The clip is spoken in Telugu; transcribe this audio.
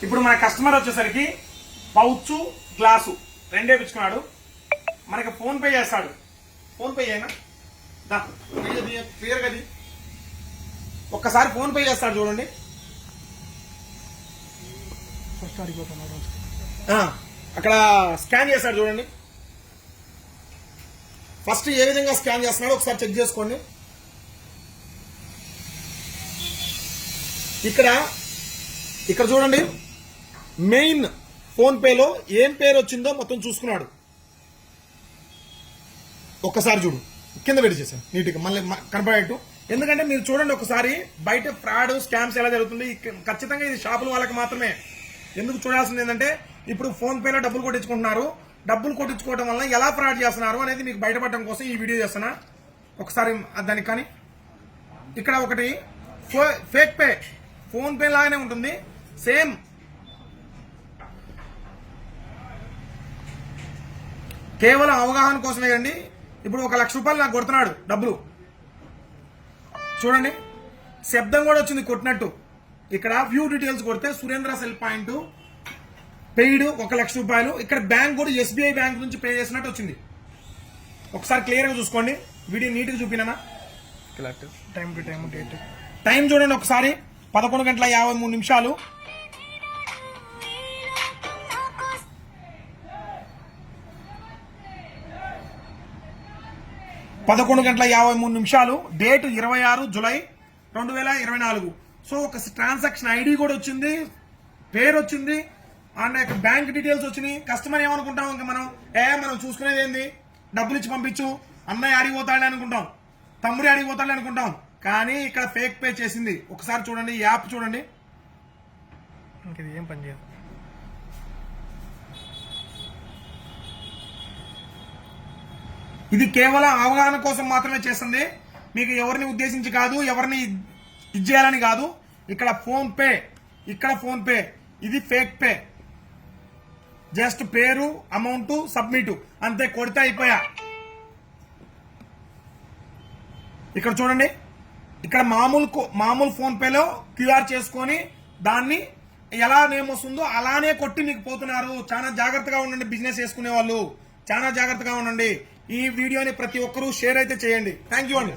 ఇప్పుడు మన కస్టమర్ వచ్చేసరికి పౌచ్ గ్లాసు రెండే పిచ్చుకున్నాడు. మనకి ఫోన్ పే చేస్తాడు. ఫోన్ పే అయినా క్లియర్ గది ఒక్కసారి ఫోన్ పే చేస్తాడు చూడండి. అక్కడ స్కాన్ చేస్తాడు చూడండి. ఫస్ట్ ఏ విధంగా స్కాన్ చేస్తున్నాడో ఒకసారి చెక్ చేసుకోండి. ఇక్కడ చూడండి, మెయిన్ ఫోన్ పేలో ఏం పేరు వచ్చిందో మొత్తం చూసుకున్నాడు. ఒక్కసారి చూడు, కింద పెట్టి చేశాను నీట్గా మళ్ళీ కనపడేట్టు. ఎందుకంటే మీరు చూడండి ఒకసారి, బయట ఫ్రాడ్ స్కామ్స్ ఎలా జరుగుతుంది. ఖచ్చితంగా ఇది షాపుల వాళ్ళకి మాత్రమే. ఎందుకు చూడాల్సింది ఏంటంటే, ఇప్పుడు ఫోన్ పేలో డబ్బులు కొట్టించుకుంటున్నారు. డబ్బులు కొట్టించుకోవడం వల్ల ఎలా ఫ్రాడ్ చేస్తున్నారు అనేది మీకు బయటపడడం కోసం ఈ వీడియో చేస్తున్నా. ఒకసారి దానికి కానీ ఇక్కడ ఒకటి ఫేక్ పే, ఫోన్ పే లాగానే ఉంటుంది సేమ్. కేవలం అవగాహన కోసమే అండి. ఇప్పుడు 1 లక్ష రూపాయలు నాకు కొడుతున్నాడు డబ్బులు. చూడండి, శబ్దం కూడా వచ్చింది కొట్టినట్టు. ఇక్కడ వ్యూ డీటెయిల్స్ కొడితే సురేంద్ర సెల్ పాయింట్ పెయిడ్ 1 లక్ష రూపాయలు. ఇక్కడ బ్యాంక్ కూడా ఎస్బీఐ బ్యాంక్ నుంచి పే చేసినట్టు వచ్చింది. ఒకసారి క్లియర్ గా చూసుకోండి. వీడియో నీట్ గా చూపినా. Time to time date time చూడండి ఒకసారి, 11:53. 11:53. Date 26 July 2024. సో ఒక ట్రాన్సాక్షన్ ఐడి కూడా వచ్చింది, పేరు వచ్చింది, అండ్ బ్యాంక్ డీటెయిల్స్ వచ్చినాయి. కస్టమర్ ఏమనుకుంటాం, ఇంకా మనం చూసుకునేది ఏంది, డబ్బులు ఇచ్చి పంపించు, అన్నయ్య అడిగిపోతాడే అనుకుంటాం, తమ్ముడి అడిగిపోతాడే అనుకుంటాం. కానీ ఇక్కడ ఫేక్ పే చేసింది. ఒకసారి చూడండి, యాప్ చూడండి. ఇది ఏం పని చేయదు. ఇది కేవలం అవగాహన కోసం మాత్రమే చేస్తుంది. మీకు ఎవరిని ఉద్దేశించి కాదు, ఎవరిని ఇచ్చేయాలని కాదు. ఇక్కడ ఫోన్ పే, ఇది ఫేక్ పే. జస్ట్ పేరు, అమౌంట్, సబ్మిట్ అంతే, కొడితే అయిపోయా. ఇక్కడ చూడండి, ఇక్కడ మామూలు ఫోన్ పేలో క్యూఆర్ చేసుకొని దాన్ని ఎలా నేమ్ వస్తుందో అలానే కొట్టి మీకు పోతున్నారు. చాలా జాగ్రత్తగా ఉండండి, బిజినెస్ చేసుకునే వాళ్ళు చాలా జాగ్రత్తగా ఉండండి. ఈ వీడియోని ప్రతి ఒక్కరూ షేర్ అయితే చేయండి. థ్యాంక్ యూ అండి.